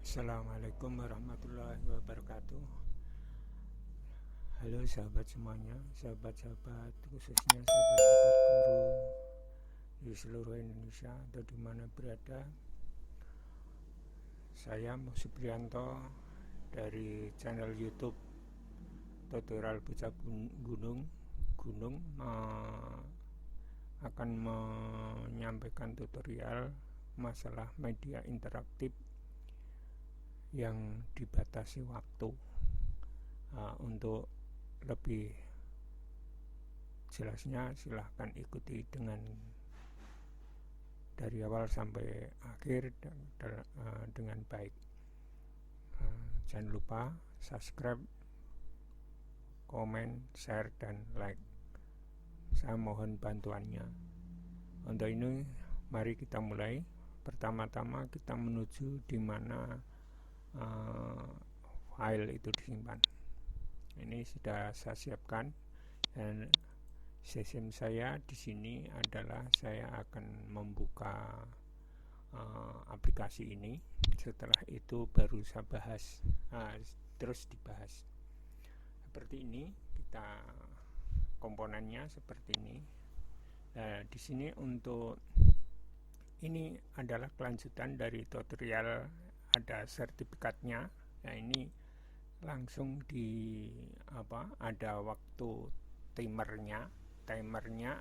Assalamualaikum warahmatullahi wabarakatuh. Halo sahabat semuanya, sahabat-sahabat khususnya sahabat-sahabat guru di seluruh Indonesia atau di mana berada. Saya Supriyanto dari channel YouTube Tutorial Bocah Gunung akan menyampaikan tutorial masalah media interaktif yang dibatasi waktu. Untuk lebih jelasnya silahkan ikuti dari awal sampai akhir dengan baik. Jangan lupa subscribe, komen, share, dan like. Saya mohon bantuannya. Untuk ini mari kita mulai. Pertama-tama kita menuju di mana file itu disimpan. Ini sudah saya siapkan, dan sistem saya di sini adalah saya akan membuka aplikasi ini. Setelah itu baru saya bahas, terus dibahas. Seperti ini, kita komponennya seperti ini. Di sini untuk ini adalah kelanjutan dari tutorial, ada sertifikatnya. Nah, ini langsung ada waktu timernya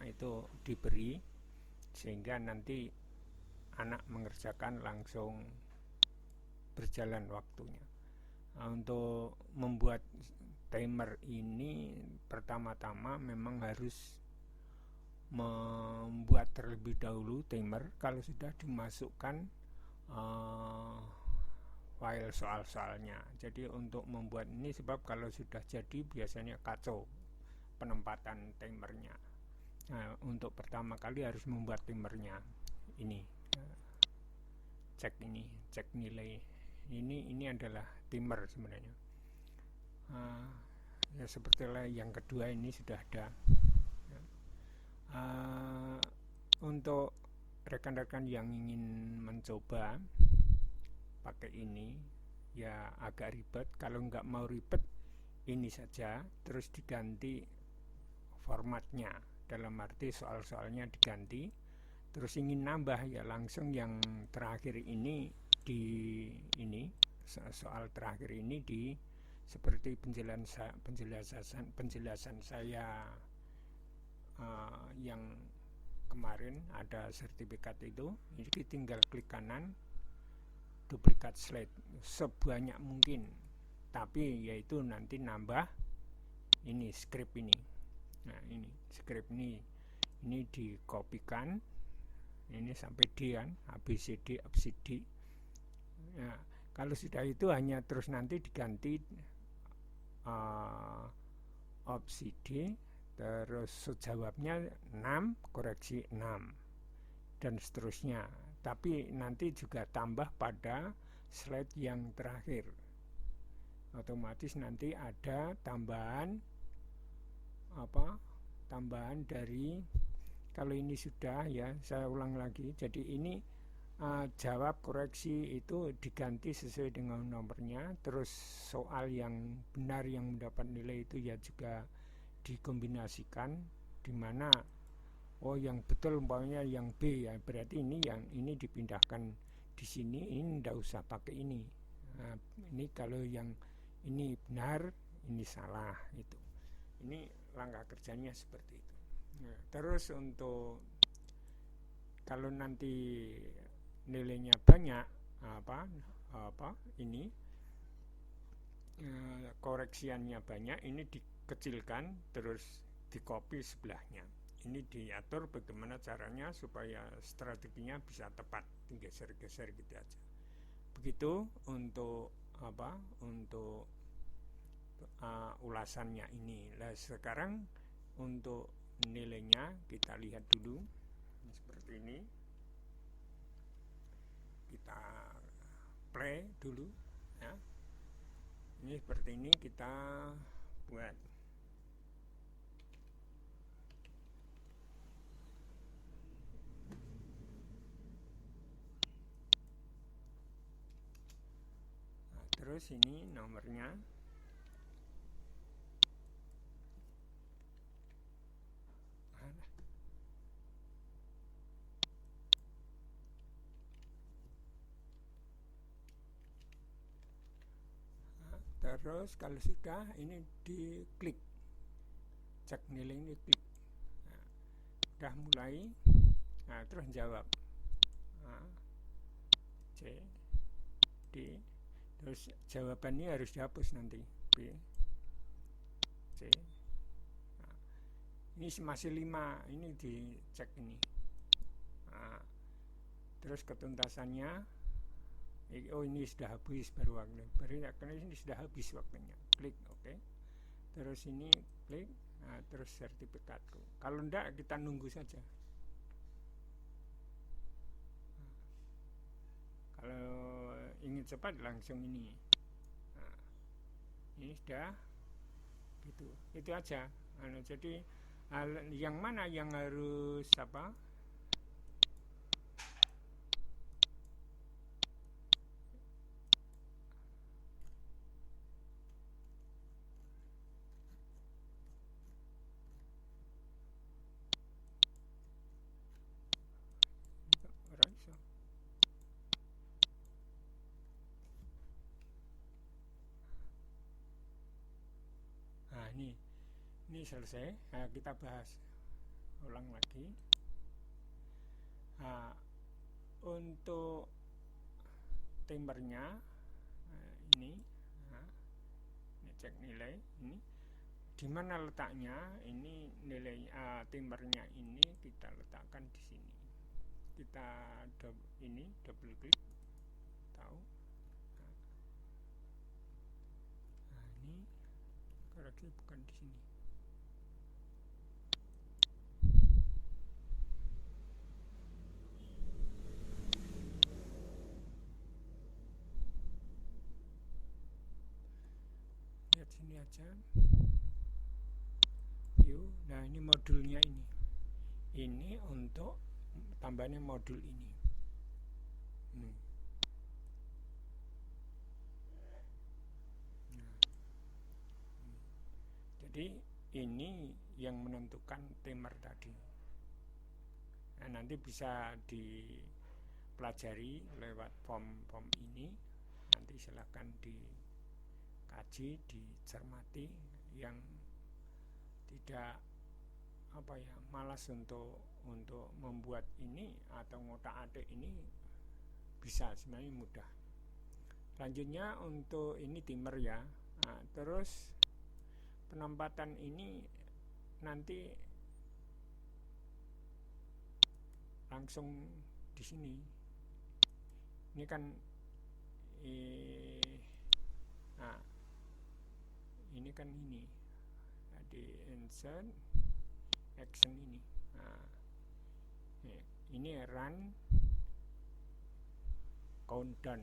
itu diberi, sehingga nanti anak mengerjakan langsung berjalan waktunya. Untuk membuat timer ini pertama-tama memang harus membuat terlebih dahulu timer kalau sudah dimasukkan file soal-soalnya. Jadi untuk membuat ini, sebab kalau sudah jadi biasanya kacau penempatan timernya. Nah, untuk pertama kali harus membuat timernya. Ini cek nilai. Ini adalah timer sebenarnya. Ya seperti yang kedua ini sudah ada. Untuk rekan-rekan yang ingin mencoba pakai ini, ya agak ribet. Kalau nggak mau ribet, ini saja terus diganti formatnya, dalam arti soal-soalnya diganti. Terus ingin nambah, ya langsung yang terakhir ini soal terakhir ini seperti penjelasan saya yang kemarin ada sertifikat itu. Jadi tinggal klik kanan, duplikat slide sebanyak mungkin, tapi yaitu nanti nambah ini script ini. Nah, ini script ini dikopikan ini sampai D kan, ABCD. Nah, kalau sudah itu hanya terus nanti diganti opsi D, terus jawabnya 6, koreksi 6, dan seterusnya. Tapi nanti juga tambah pada slide yang terakhir. Otomatis nanti ada tambahan dari, kalau ini sudah, ya saya ulang lagi. Jadi ini jawab koreksi itu diganti sesuai dengan nomornya. Terus soal yang benar yang mendapat nilai itu ya juga dikombinasikan, di mana yang betul umpamanya yang B, ya berarti ini dipindahkan di sini, ini tidak usah pakai ini. Nah, ini kalau yang ini benar, ini salah, itu. Ini langkah kerjanya seperti itu. Nah, terus untuk kalau nanti nilainya banyak, ini koreksiannya banyak, ini dikecilkan terus dikopi sebelahnya. Ini diatur bagaimana caranya supaya strateginya bisa tepat, geser-geser gitu aja. Begitu untuk untuk ulasannya ini. Nah, sekarang untuk nilainya kita lihat dulu. Seperti ini. Kita play dulu, ya. Ini seperti ini kita buat. terus ini nomornya. Terus kalau sudah ini diklik, cek nilai ini klik. Udah mulai, terus jawab A, C, D, terus jawabannya harus dihapus nanti B, C. Ini masih 5, ini dicek ini. Terus ketuntasannya, oh ini sudah habis baru waktu, karena ini sudah habis waktunya, klik oke. Terus ini klik, terus sertifikatku. Kalau enggak kita nunggu saja. Kalau ingin cepat langsung ini. Ini sudah gitu, itu aja. Jadi yang mana yang harus apa? Ini selesai. Kita bahas ulang lagi. Untuk timernya ini cek nilai ini di mana letaknya. Ini nilai timernya ini kita letakkan di sini. Kita double klik, tahu. Ini koreksi bukan di sini. Lihat sini aja. View. Nah, ini modulnya ini. Ini untuk tambahnya modul ini. Jadi ini yang menentukan timer tadi. Nanti bisa dipelajari lewat form ini. Nanti silakan dikaji, dicermati. Yang tidak malas untuk membuat ini atau ngotak-atik ini bisa, sebenarnya mudah. Selanjutnya untuk ini timer ya. Terus penempatan ini nanti langsung di sini. Ini kan ini kan ini di insert action ini. Ini run countdown.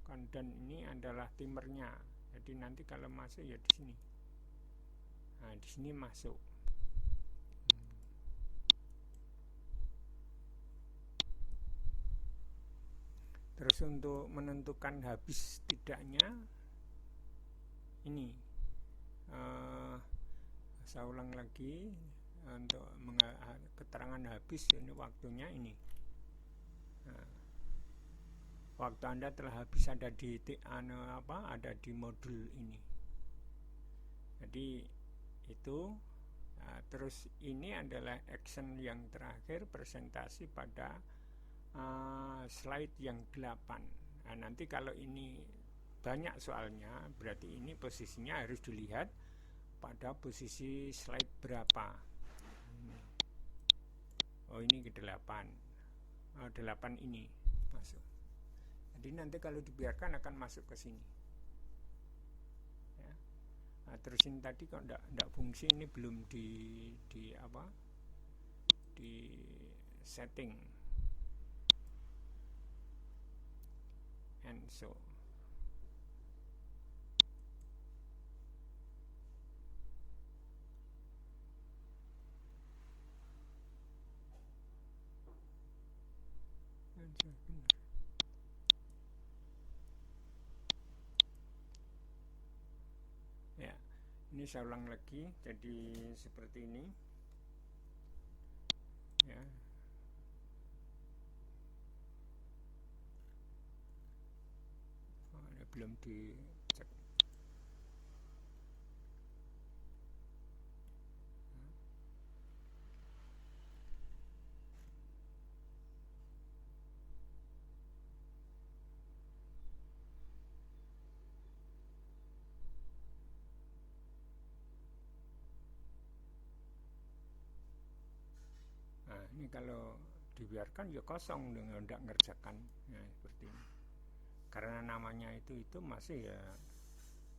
Countdown ini adalah timernya. Jadi nanti kalau masuk ya di sini. Di sini masuk. Terus untuk menentukan habis tidaknya ini saya ulang lagi untuk keterangan habis ini waktunya ini. Waktu Anda telah habis ada di ada di modul ini. Jadi itu. Terus ini adalah action yang terakhir, presentasi pada slide yang 8. Nanti kalau ini banyak soalnya, berarti ini posisinya harus dilihat pada posisi slide berapa. Oh ini ke 8. 8 ini masuk. Jadi nanti kalau dibiarkan akan masuk ke sini. Ya. Terus ini tadi kok enggak fungsi, ini belum di setting. And so Ini saya ulang lagi, jadi seperti ini ya. Ini belum dicek. Nah, ini kalau dibiarkan ya kosong dengan tidak ngerjakan, ya seperti ini. Karena namanya itu masih ya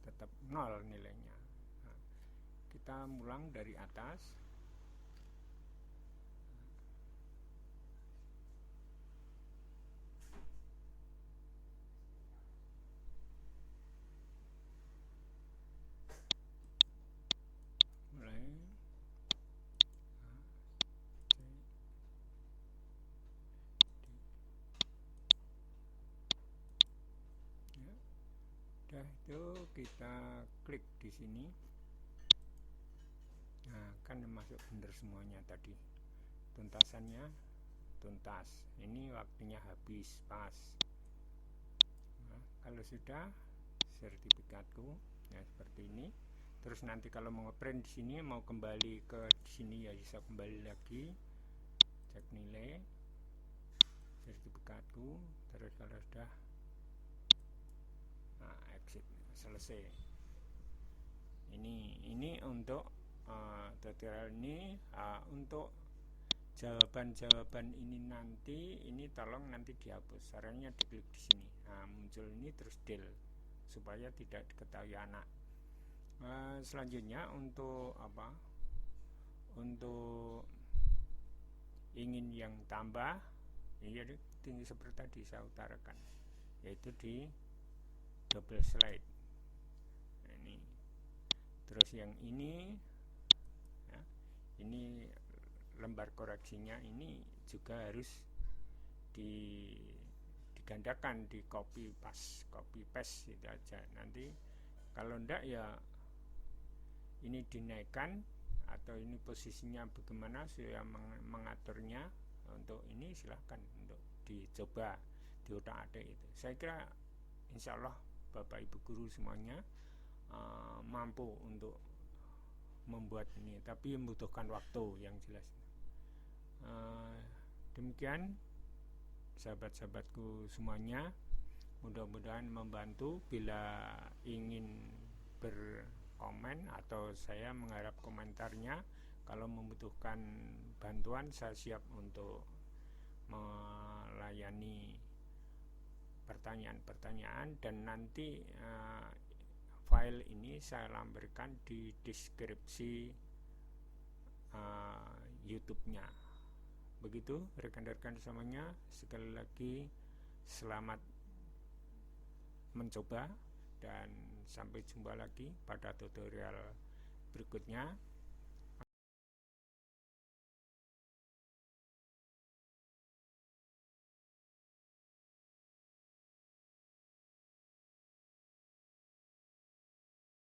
tetap nol nilainya. Nah, kita ulang dari atas. Mulai. Nah, itu kita klik di sini. Nah, kan masuk benar semuanya tadi. Tuntasannya tuntas. Ini waktunya habis pas. Nah, kalau sudah sertifikatku, ya seperti ini. Terus nanti kalau mau ngeprint di sini, mau kembali ke sini ya bisa kembali lagi, cek nilai sertifikatku. Terus kalau sudah, nah, exit, selesai. Ini untuk tutorial ini. Untuk jawaban-jawaban ini nanti, ini tolong nanti dihapus. Caranya diklik di sini. Nah, muncul ini terus del supaya tidak diketahui anak. Selanjutnya untuk apa? Untuk ingin yang tambah, ya tinggi seperti tadi saya utarakan, yaitu di double slide. Nah, ini. Terus yang ini, ya, ini lembar koreksinya ini juga harus digandakan, di copy paste itu aja. Nanti kalau enggak ya ini dinaikkan atau ini posisinya bagaimana saya mengaturnya. Untuk ini silahkan untuk dicoba di otak-atik itu. Saya kira insya Allah Bapak Ibu guru semuanya mampu untuk membuat ini, tapi membutuhkan waktu yang jelas. Demikian sahabat-sahabatku semuanya, mudah-mudahan membantu. Bila ingin berkomen atau saya mengharap komentarnya, kalau membutuhkan bantuan saya siap untuk melayani pertanyaan-pertanyaan. Dan nanti file ini saya lampirkan di deskripsi YouTube-nya. Begitu rekan-rekan semuanya, sekali lagi selamat mencoba dan sampai jumpa lagi pada tutorial berikutnya.